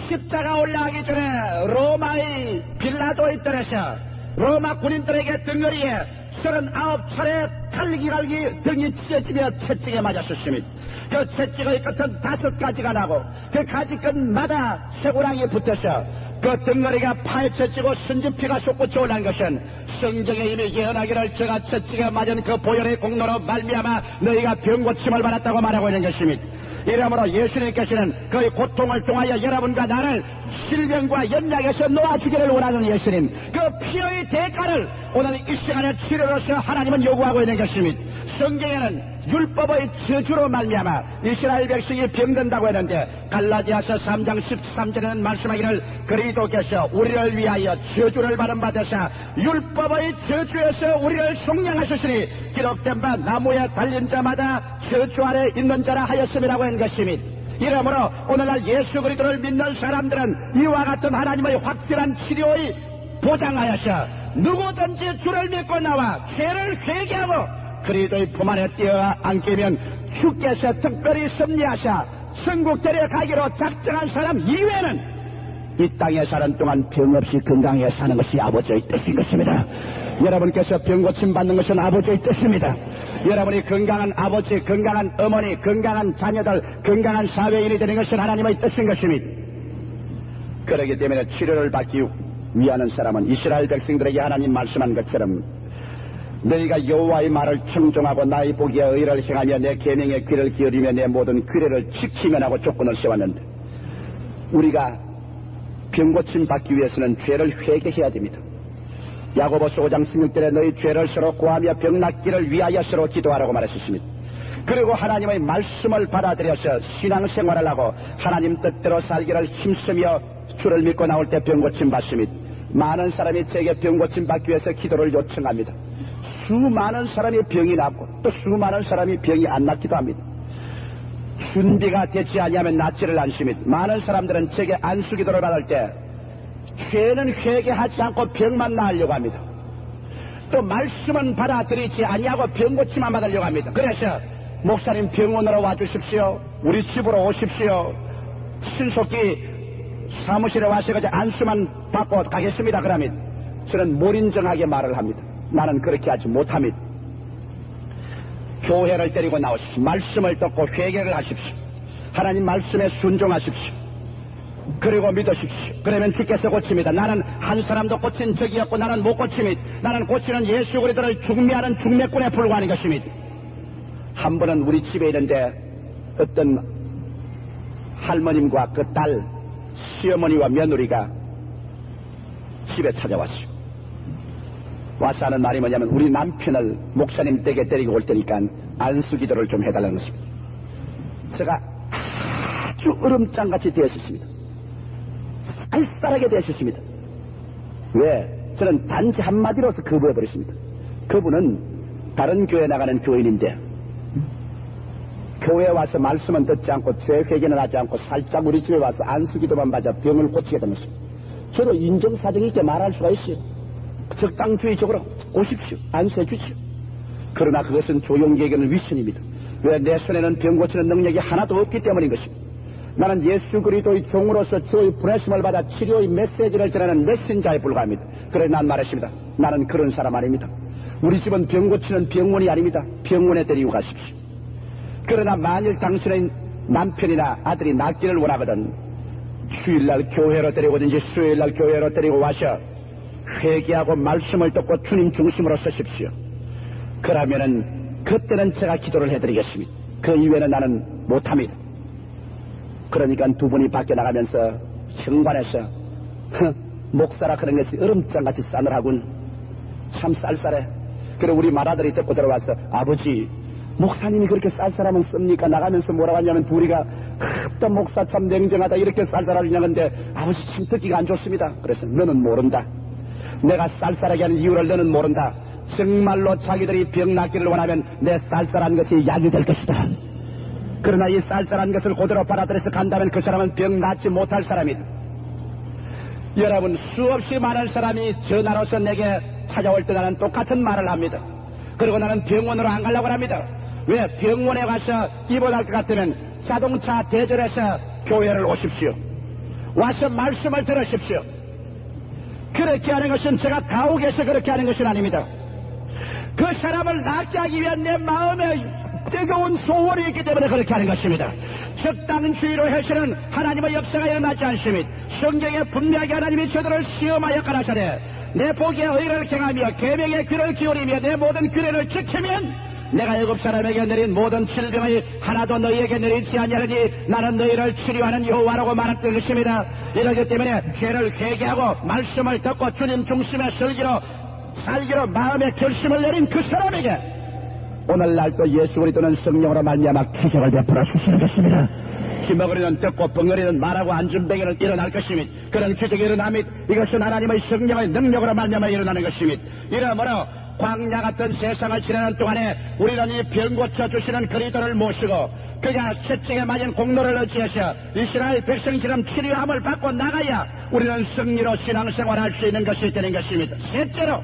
십자가 올라가기 전에 로마의 빌라도의 뜰에서 로마 군인들에게 등거리에 39차례 칼기갈기 등이 찢어지며 채찍에 맞았었습니다. 그 채찍의 끝은 5가지가 나고 그 가지 끝마다 쇠고랑이 붙어서 그 등거리가 파헤쳐지고 순진피가 솟구쳐 올라간 것은 성경에 이미 예언하기를 저가 채찍에 맞은 그 보혈의 공로로 말미암아 너희가 병고침을 받았다고 말하고 있는 것입니다. 이러므로 예수님께서는 그 고통을 통하여 여러분과 나를 질병과 연약에서 놓아주기를 원하는 예수님, 그 피의 대가를 오늘 이 시간에 치료로서 하나님은 요구하고 있는 것입니다. 성경에는 율법의 저주로 말미암아 이스라엘 백성이 병든다고 했는데 갈라디아서 3장 13절에는 말씀하기를 그리스도께서 우리를 위하여 저주를 받은 바 되사 율법의 저주에서 우리를 속량하셨으니 기록된 바 나무에 달린 자마다 저주 아래 있는 자라 하였음이라고 한 것입니다. 이러므로 오늘날 예수 그리스도를 믿는 사람들은 이와 같은 하나님의 확실한 치료의 보장하여서 누구든지 주를 믿고 나와 죄를 회개하고 그리스도의 품 안에 뛰어앉기면 주께서 특별히 섭리하사 천국 데려가기로 작정한 사람 이외에는 이 땅에 사는 동안 병 없이 건강하게 사는 것이 아버지의 뜻인 것입니다. 여러분께서 병 고침 받는 것은 아버지의 뜻입니다. 여러분이 건강한 아버지, 건강한 어머니, 건강한 자녀들, 건강한 사회인이 되는 것은 하나님의 뜻인 것입니다. 그렇기 때문에 치료를 받기 위하는 사람은 이스라엘 백성들에게 하나님 말씀한 것처럼 너희가 여호와의 말을 청종하고 나의 보기에 의를 행하며 내 계명에 귀를 기울이며 내 모든 규례를 지키면 하고 조건을 세웠는데 우리가 병고침 받기 위해서는 죄를 회개해야 됩니다. 야고보서 5장 16절에 너희 죄를 서로 고하며 병 낫기를 위하여 서로 기도하라고 말했었습니다. 그리고 하나님의 말씀을 받아들여서 신앙생활을 하고 하나님 뜻대로 살기를 힘쓰며 주를 믿고 나올 때 병고침 받습니다. 많은 사람이 제게 병고침 받기 위해서 기도를 요청합니다. 수많은 사람이 병이 낫고 또 수많은 사람이 병이 안 낫기도 합니다. 준비가 되지 아니하면 낫지를 않습니다. 많은 사람들은 제게 안수기도를 받을 때 죄는 회개하지 않고 병만 나으려고 합니다. 또 말씀은 받아들이지 아니하고 병고침만 받으려고 합니다. 그래서 목사님 병원으로 와주십시오. 우리 집으로 오십시오. 신속히 사무실에 와서 그저 안수만 받고 가겠습니다. 그러면 저는 몰인정하게 말을 합니다. 나는 그렇게 하지 못합니다. 교회를 데리고 나오십시오. 말씀을 듣고 회개를 하십시오. 하나님 말씀에 순종하십시오. 그리고 믿으십시오. 그러면 주께서 고칩니다. 나는 한 사람도 고친 적이 없고 나는 못 고칩니다. 나는 고치는 예수 그리스도를 중매하는 중매꾼에 불과한 것입니다. 한 번은 우리 집에 있는데 어떤 할머님과 그 딸 시어머니와 며느리가 집에 찾아왔어요. 와서 하는 말이 뭐냐면 우리 남편을 목사님 댁에 데리고 올 테니까 안수기도를 좀 해달라는 것입니다. 제가 아주 얼음장같이 되었습니다. 쌀쌀하게 되었습니다. 왜? 저는 단지 한마디로서 거부해버렸습니다. 그분은 다른 교회 나가는 교인인데 교회에 와서 말씀은 듣지 않고 죄 회개는 하지 않고 살짝 우리 집에 와서 안수기도만 받아 병을 고치게 된 것입니다. 저도 인정사정이 있게 말할 수가 있어요. 적당주의적으로 오십시오. 안수해 주십시오. 그러나 그것은 조용기에게는 위선입니다. 왜? 내 손에는 병 고치는 능력이 하나도 없기 때문인 것입니다. 나는 예수 그리스도의 종으로서 저의 부르심을 받아 치료의 메시지를 전하는 메신저에 불과합니다. 그래서 난 말했습니다. 나는 그런 사람 아닙니다. 우리 집은 병 고치는 병원이 아닙니다. 병원에 데리고 가십시오. 그러나 만일 당신의 남편이나 아들이 낫기를 원하거든 주일날 교회로 데리고 오든지 수요일날 교회로 데리고 와서 회개하고 말씀을 듣고 주님 중심으로 서십시오. 그러면은 그때는 제가 기도를 해드리겠습니다. 그 이외에는 나는 못합니다. 그러니까 두 분이 밖에 나가면서 현관에서 목사라 그런 것이 얼음장같이 싸늘하군. 참 쌀쌀해. 그리고 우리 맏아들이 듣고 들어와서 아버지 목사님이 그렇게 쌀쌀하면 씁니까? 나가면서 뭐라고 하냐면 둘이가 또 목사 참 냉정하다 이렇게 쌀쌀하냐는데 아버지 참 듣기가 안 좋습니다. 그래서 너는 모른다. 내가 쌀쌀하게 하는 이유를 너는 모른다. 정말로 자기들이 병 낫기를 원하면 내 쌀쌀한 것이 약이 될 것이다. 그러나 이 쌀쌀한 것을 그대로 받아들여서 간다면 그 사람은 병 낫지 못할 사람이다. 여러분 수없이 많은 사람이 전화로서 내게 찾아올 때 나는 똑같은 말을 합니다. 그리고 나는 병원으로 안 가려고 합니다. 왜? 병원에 가서 입원할 것 같으면 자동차 대절해서 교회를 오십시오. 와서 말씀을 들으십시오. 그렇게 하는 것은 제가 가옥에서 그렇게 하는 것은 아닙니다. 그 사람을 낫게 하기 위한 내 마음에 뜨거운 소원이 있기 때문에 그렇게 하는 것입니다. 적당한 주의로 해서는 하나님의 역사가 일어나지 않습니다. 성경에 분명하게 하나님이 저들을 시험하여 가라사대 내 복의 의를 행하며 계명의 귀를 기울이며 내 모든 규례를 지키면 내가 애굽 사람에게 내린 모든 질병이 하나도 너희에게 내리지 아니하리니 나는 너희를 치료하는 여호와라고 말했던 것입니다. 이러기 때문에 죄를 회개하고 말씀을 듣고 주님 중심의 살기로 마음의 결심을 내린 그 사람에게 오늘날 또 예수 그리스도는 성령으로 말미암아 기적을 베풀어 주시는 것입니다. 기먹으리는 듣고 벙어리는 말하고 앉은뱅이는 일어날 것입니다. 그런 기적이 일어납니다. 이것은 하나님의 성령의 능력으로 말미암아 일어나는 것입니다. 이러므로 광야 같은 세상을 지나는 동안에 우리는 이 병 고쳐주시는 그리스도를 모시고 그가 채찍에 맞은 공로를 의지해서 이스라엘 백성처럼 치료함을 받고 나가야 우리는 승리로 신앙생활할 수 있는 것이 되는 것입니다. 셋째로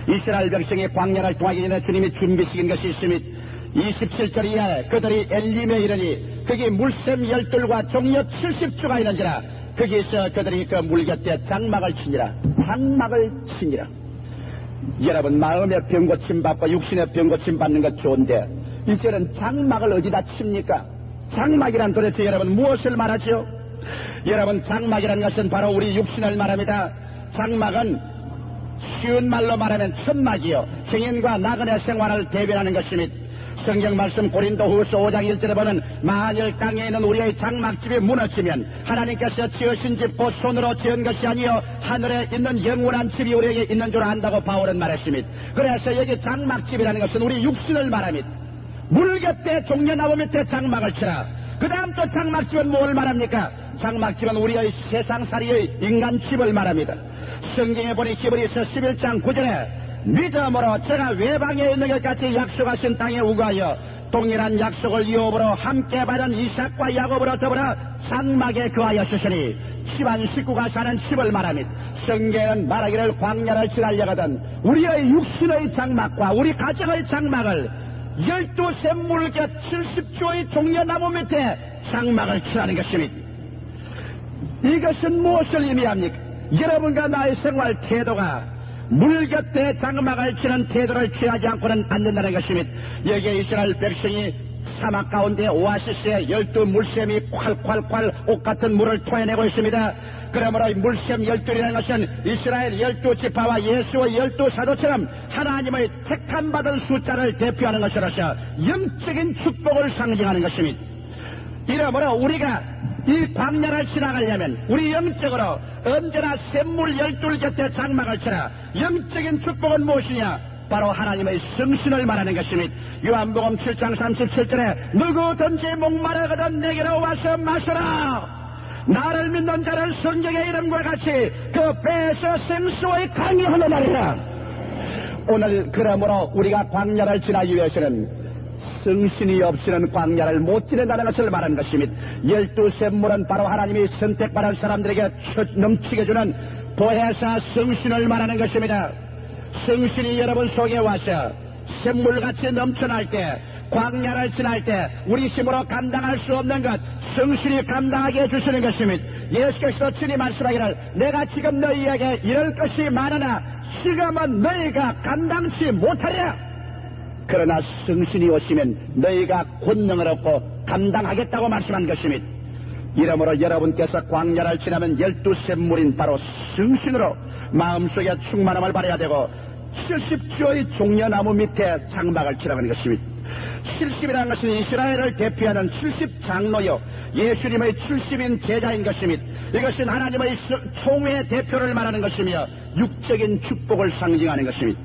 이스라엘 백성이 광야를 통하기 전에 주님이 준비시킨 것이 있습니다. 27절 이하에 그들이 엘림에 이르니 거기 물샘 12과 종려 70주가 있는지라 거기서 그들이 그 물 곁에 장막을 치니라. 여러분 마음의 병고침 받고 육신의 병고침 받는 것 좋은데 이제는 장막을 어디다 칩니까? 장막이란 도대체 여러분 무엇을 말하죠? 여러분 장막이란 것은 바로 우리 육신을 말합니다. 장막은 쉬운 말로 말하면 천막이요 행인과 나그네 생활을 대변하는 것입니다. 성경 말씀 고린도후서 5장 1절에 보면 만일 땅에 있는 우리의 장막집이 무너지면 하나님께서 지으신 집 곧 손으로 지은 것이 아니요 하늘에 있는 영원한 집이 우리에게 있는 줄 안다고 바울은 말했습니다. 그래서 여기 장막집이라는 것은 우리 육신을 말합니다. 물 곁에 종려나무 밑에 장막을 치라. 그 다음 또 장막집은 뭘 말합니까? 장막집은 우리의 세상살이의 인간집을 말합니다. 성경에 보니 히브리서 11장 9절에 믿음으로 제가 외방에 있는 것까지 약속하신 땅에 우거하여 동일한 약속을 유업으로 함께 받은 이삭과 야곱으로 더불어 장막에 거하였으니 집안 식구가 사는 집을 말합니다. 성경은 말하기를 광야를 지나려거든 우리의 육신의 장막과 우리 가정의 장막을 12샘 물곁 70조의 종려나무 밑에 장막을 치라는 것입니다. 이것은 무엇을 의미합니까? 여러분과 나의 생활 태도가 물 곁에 장막을 치는 태도를 취하지 않고는 안 된다는 것입니다. 여기에 이스라엘 백성이 사막 가운데 오아시스에 12물샘이 콸콸콸 옷같은 물을 토해내고 있습니다. 그러므로 이 물샘 12이라는 것은 이스라엘 12지파와 예수의 12사도처럼 하나님의 택함받은 숫자를 대표하는 것으로서 영적인 축복을 상징하는 것입니다. 이러므로 우리가 이 광야를 지나가려면 우리 영적으로 언제나 샘물 12 곁에 장막을 치라. 영적인 축복은 무엇이냐? 바로 하나님의 성신을 말하는 것입니다. 요한복음 7장 37절에 누구든지 목마르거든 내게로 와서 마셔라. 나를 믿는 자를 성경의 이름과 같이 그 배에서 생수의 강이 흘러나리라. 오늘 그러므로 우리가 광야를 지나기 위해서는 성신이 없이는 광야를 못 지낸다는 것을 말하는 것입니다. 12샘물은 바로 하나님이 선택받은 사람들에게 넘치게 주는 보혜사 성신을 말하는 것입니다. 성신이 여러분 속에 와서 샘물같이 넘쳐날 때 광야를 지날 때 우리 힘으로 감당할 수 없는 것 성신이 감당하게 해주시는 것입니다. 예수께서 친히 말씀하기를 내가 지금 너희에게 이럴 것이 많으나 지금은 너희가 감당치 못하리라. 그러나 성신이 오시면 너희가 권능을 얻고 감당하겠다고 말씀한 것입니다. 이러므로 여러분께서 광야를 지나면 12샘물인 바로 성신으로 마음속에 충만함을 발해야 되고 70조의 종려나무 밑에 장막을 치라는 것입니다. 70이라는 것은 이스라엘을 대표하는 70장로요 예수님의 70인 제자인 것입니다. 이것은 하나님의 총회의 대표를 말하는 것이며 육적인 축복을 상징하는 것입니다.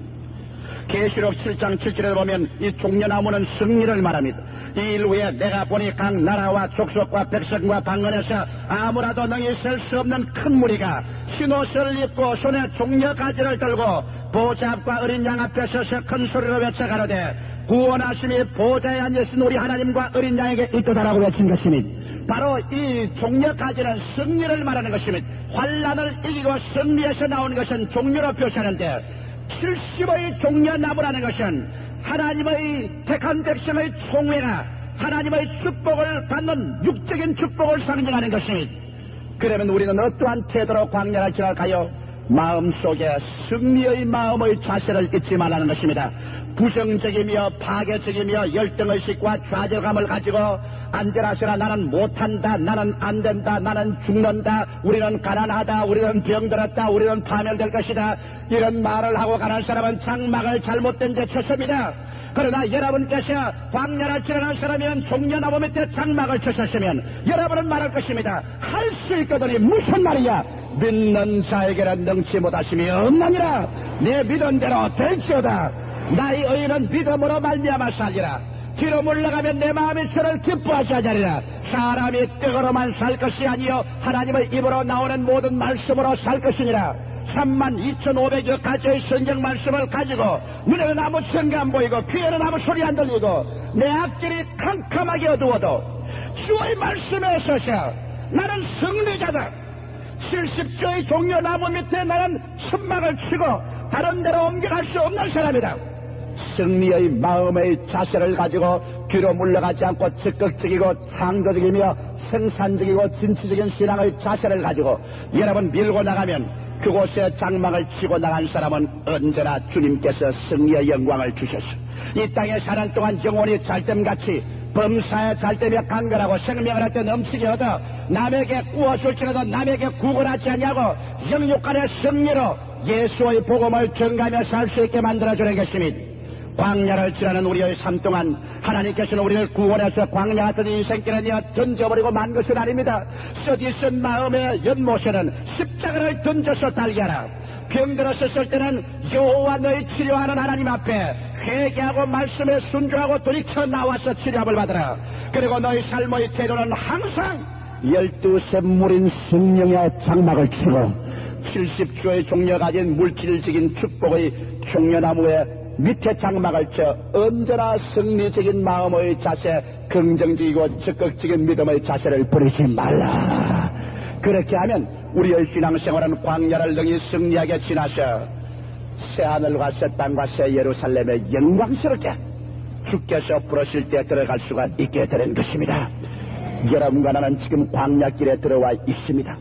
계시록 7장 7절에 보면 이 종려나무는 승리를 말합니다. 이 일 후에 내가 보니 각 나라와 족속과 백성과 방언에서 아무라도 능히 설 수 없는 큰 무리가 흰옷을 입고 손에 종려가지를 들고 보좌 앞과 어린 양 앞에 서서 큰 소리로 외쳐 가로되 구원하심이 보좌에 앉으신 우리 하나님과 어린 양에게 있도다라고 외친 것이니 바로 이 종려 가지는 승리를 말하는 것입니다. 환난을 이기고 승리에서 나오는 것은 종려로 표시하는데 70의 종려나무라는 것은 하나님의 택한 백성의 총회가 하나님의 축복을 받는 육적인 축복을 상징하는 것입니다. 그러면 우리는 어떠한 태도로 광야를 지나갈까요? 마음속에 승리의 마음의 자세를 잊지 말라는 것입니다. 부정적이며 파괴적이며 열등의식과 좌절감을 가지고 안전하시라, 나는 못한다, 나는 안된다, 나는 죽는다, 우리는 가난하다, 우리는 병들었다, 우리는 파멸될 것이다, 이런 말을 하고 가는 사람은 장막을 잘못된 데 쳤습니다. 그러나 여러분께서 광야를 지나가는 사람이면 종려나무 밑에 장막을 쳤었으면 여러분은 말할 것입니다. 할 수 있거든요. 무슨 말이야? 믿는 자에게는 능치 못하심이 없느니라. 내 믿은 대로 될지어다. 나의 의인은 믿음으로 말미암아 살리라. 뒤로 물러가면 내 마음이 저를 기뻐하지 않으리라. 사람이 뜻으로만 살 것이 아니요 하나님의 입으로 나오는 모든 말씀으로 살 것이니라. 32,500여 가지의 성경 말씀을 가지고 눈에는 아무 성가 안 보이고 귀에는 아무 소리 안 들리고 내 앞길이 캄캄하게 어두워도 주의 말씀에 서서 나는 승리자다. 70조의 종려나무 밑에 나는 천막을 치고 다른 데로 옮겨갈 수 없는 사람이다. 승리의 마음의 자세를 가지고 뒤로 물러가지 않고 적극적이고 창조적이며 생산적이고 진취적인 신앙의 자세를 가지고 여러분 밀고 나가면 그곳에 장막을 치고 나간 사람은 언제나 주님께서 승리의 영광을 주셨어. 이 땅에 사는 동안 영혼이 잘됨같이 범사에 잘되며 강건하고 생명을 할 때 넘치게 얻어 남에게 구워줄지라도 남에게 구걸하지 않냐고 영육간의 승리로 예수의 복음을 전가하며 살 수 있게 만들어주는 것입니다. 광야를 지나는 우리의 삶 동안 하나님께서는 우리를 구원해서 광야 같은 인생길에 내어 던져버리고 만 것은 아닙니다. 쓰디쓴 마음의 연못에는 십자가를 던져서 달게 하라. 병들었을 때는 여호와 너희 치료하는 하나님 앞에 회개하고 말씀에 순종하고 돌이켜 나와서 치료함을 받으라. 그리고 너희 삶의 태도는 항상 12샘 물인 성령의 장막을 치고 70조의 종려 가진 물질적인 축복의 종려나무에 밑에 장막을 쳐 언제나 승리적인 마음의 자세, 긍정적이고 적극적인 믿음의 자세를 버리지 말라. 그렇게 하면 우리의 신앙생활은 광야를 능히 승리하게 지나서 새하늘과 새 땅과 새 예루살렘에 영광스럽게 주께서 부르실 때 들어갈 수가 있게 되는 것입니다. 여러분과 나는 지금 광야길에 들어와 있습니다.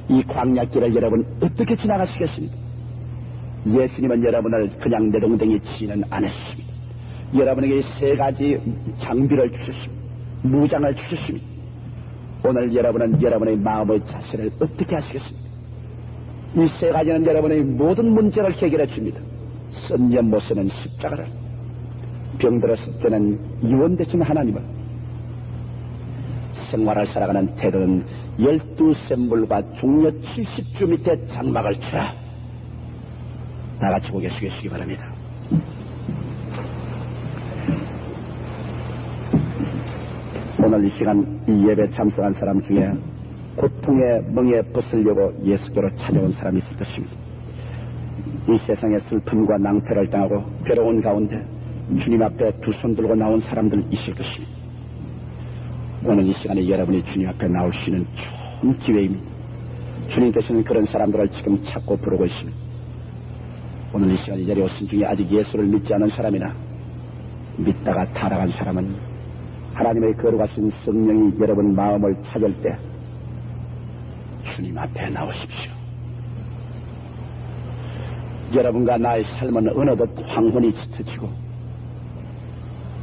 이 광야길을 여러분 어떻게 지나가시겠습니까? 예수님은 여러분을 그냥 내동댕이 치는 않았습니다. 여러분에게 세 가지 장비를 주셨습니다. 무장을 주셨습니다. 오늘 여러분은 여러분의 마음의 자세를 어떻게 하시겠습니까? 이 세 가지는 여러분의 모든 문제를 해결해 줍니다. 쓴 연못에는 십자가를, 병들었을 때는 유언되신 하나님을, 생활을 살아가는 태도는 12샘물과 종려 70주 밑에 장막을 치라. 다 같이 고개 숙이시기 바랍니다. 오늘 이 시간 이 예배 참석한 사람 중에 고통의 멍에 벗으려고 예수께로 찾아온 사람이 있을 것입니다. 이 세상의 슬픔과 낭패를 당하고 괴로운 가운데 주님 앞에 두 손 들고 나온 사람들 있을 것입니다. 오늘 이 시간에 여러분이 주님 앞에 나올 수 있는 좋은 기회입니다. 주님께서는 그런 사람들을 지금 찾고 부르고 있습니다. 오늘 이 시간 이 자리에 오신 중에 아직 예수를 믿지 않은 사람이나 믿다가 타락한 사람은 하나님의 거룩하신 성령이 여러분 마음을 찾을 때 주님 앞에 나오십시오. 여러분과 나의 삶은 어느덧 황혼이 짙어지고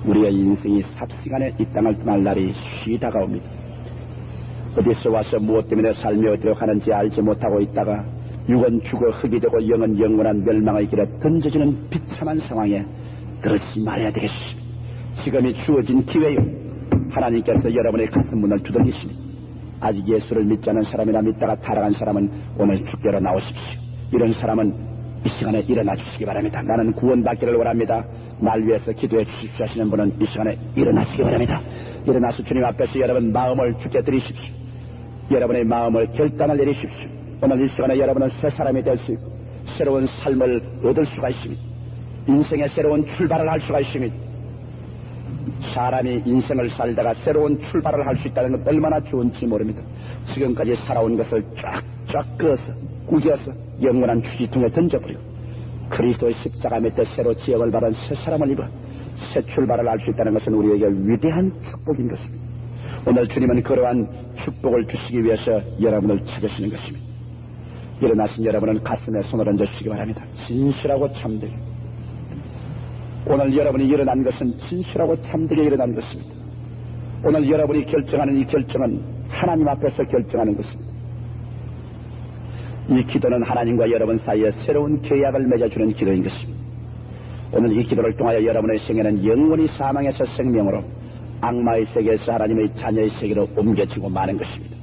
우리의 인생이 삽시간에 이 땅을 떠날 날이 쉬이 다가옵니다. 어디서 와서 무엇 때문에 삶이 어디로 가는지 알지 못하고 있다가 육은 죽어 흙이 되고 영은 영원한 멸망의 길에 던져지는 비참한 상황에 그러지 말아야 되겠습니다. 지금이 주어진 기회요. 하나님께서 여러분의 가슴 문을 두드리십니다. 아직 예수를 믿지 않은 사람이나 믿다가 타락한 사람은 오늘 주께로 나오십시오. 이런 사람은 이 시간에 일어나 주시기 바랍니다. 나는 구원받기를 원합니다. 날 위해서 기도해 주십시오 하시는 분은 이 시간에 일어나시기 바랍니다. 일어나서 주님 앞에서 여러분 마음을 주께 드리십시오. 여러분의 마음을 결단을 내리십시오. 오늘 이 시간에 여러분은 새 사람이 될 수 있고 새로운 삶을 얻을 수가 있습니다. 인생의 새로운 출발을 할 수가 있습니다. 사람이 인생을 살다가 새로운 출발을 할 수 있다는 건 얼마나 좋은지 모릅니다. 지금까지 살아온 것을 쫙쫙 그어서 구겨서 영원한 휴지통에 던져버리고 그리스도의 십자가 밑에 새로 지역을 받은 새 사람을 입어 새 출발을 할 수 있다는 것은 우리에게 위대한 축복인 것입니다. 오늘 주님은 그러한 축복을 주시기 위해서 여러분을 찾으시는 것입니다. 일어나신 여러분은 가슴에 손을 얹어주시기 바랍니다. 진실하고 참되게. 오늘 여러분이 일어난 것은 진실하고 참되게 일어난 것입니다. 오늘 여러분이 결정하는 이 결정은 하나님 앞에서 결정하는 것입니다. 이 기도는 하나님과 여러분 사이에 새로운 계약을 맺어주는 기도인 것입니다. 오늘 이 기도를 통하여 여러분의 생애는 영원히 사망에서 생명으로 악마의 세계에서 하나님의 자녀의 세계로 옮겨지고 마는 것입니다.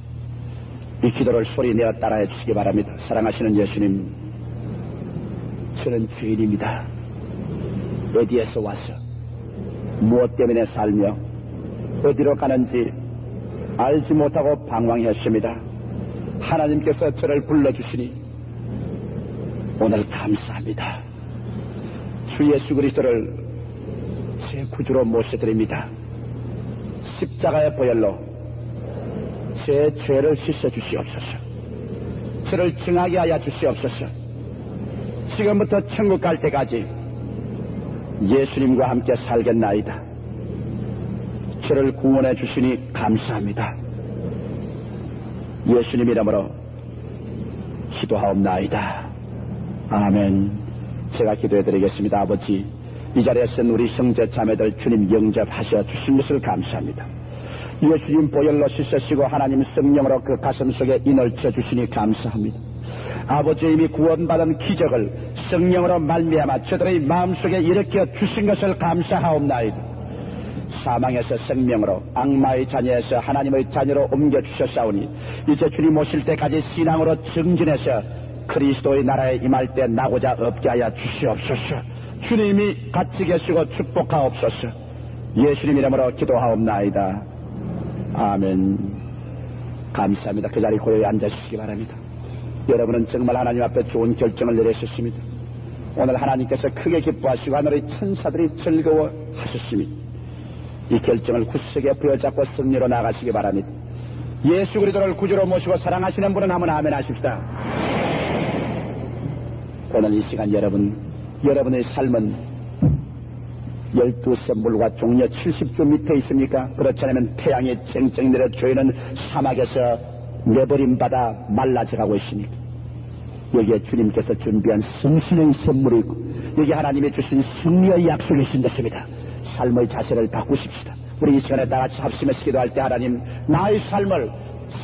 이 기도를 소리내어 따라해 주시기 바랍니다. 사랑하시는 예수님, 저는 죄인입니다. 어디에서 와서 무엇 때문에 살며 어디로 가는지 알지 못하고 방황했습니다. 하나님께서 저를 불러주시니 오늘 감사합니다. 주 예수 그리스도를 제 구주로 모셔드립니다. 십자가의 보혈로 제 죄를 씻어주시옵소서. 저를 증하게 하여 주시옵소서. 지금부터 천국 갈 때까지 예수님과 함께 살겠나이다. 저를 구원해 주시니 감사합니다. 예수님 이름으로 기도하옵나이다. 아멘. 제가 기도해 드리겠습니다. 아버지, 이 자리에 쓴 우리 형제 자매들 주님 영접하셔 주신 것을 감사합니다. 예수님 보혈로 씻으시고 하나님 성령으로 그 가슴 속에 인을쳐 주시니 감사합니다. 아버지 이미 구원받은 기적을 성령으로 말미암아 저들의 마음속에 일으켜 주신 것을 감사하옵나이다. 사망에서 생명으로 악마의 자녀에서 하나님의 자녀로 옮겨주셨사오니 이제 주님 오실 때까지 신앙으로 증진해서 그리스도의 나라에 임할 때 나고자 없게 하여 주시옵소서. 주님이 같이 계시고 축복하옵소서. 예수님 이름으로 기도하옵나이다. 아멘. 감사합니다. 그 자리에 고요히 앉아주시기 바랍니다. 여러분은 정말 하나님 앞에 좋은 결정을 내리셨습니다. 오늘 하나님께서 크게 기뻐하시고 하늘의 천사들이 즐거워하셨습니다. 이 결정을 굳세게 부여잡고 승리로 나가시기 바랍니다. 예수 그리스도를 구주로 모시고 사랑하시는 분은 한번 아멘 하십시다. 오늘 이 시간 여러분의 삶은 12샘 물과 종려 70주 밑에 있습니까? 그렇지 않으면 태양이 쨍쨍 내려 조이는 사막에서 내버림받아 말라져가고 있습니까? 여기에 주님께서 준비한 승신의 선물이 있고 여기 하나님이 주신 승리의 약속이 있는 것입니다. 삶의 자세를 바꾸십시다. 우리 이 시간에 다 같이 합심해서 기도할 때 하나님, 나의 삶을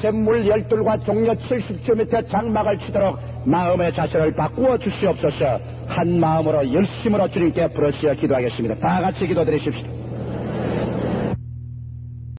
샘물 12과 종려 70주 밑에 장막을 치도록 마음의 자세를 바꾸어 주시옵소서. 한 마음으로 열심으로 주님께 부르시어 기도하겠습니다. 다 같이 기도드리십시오.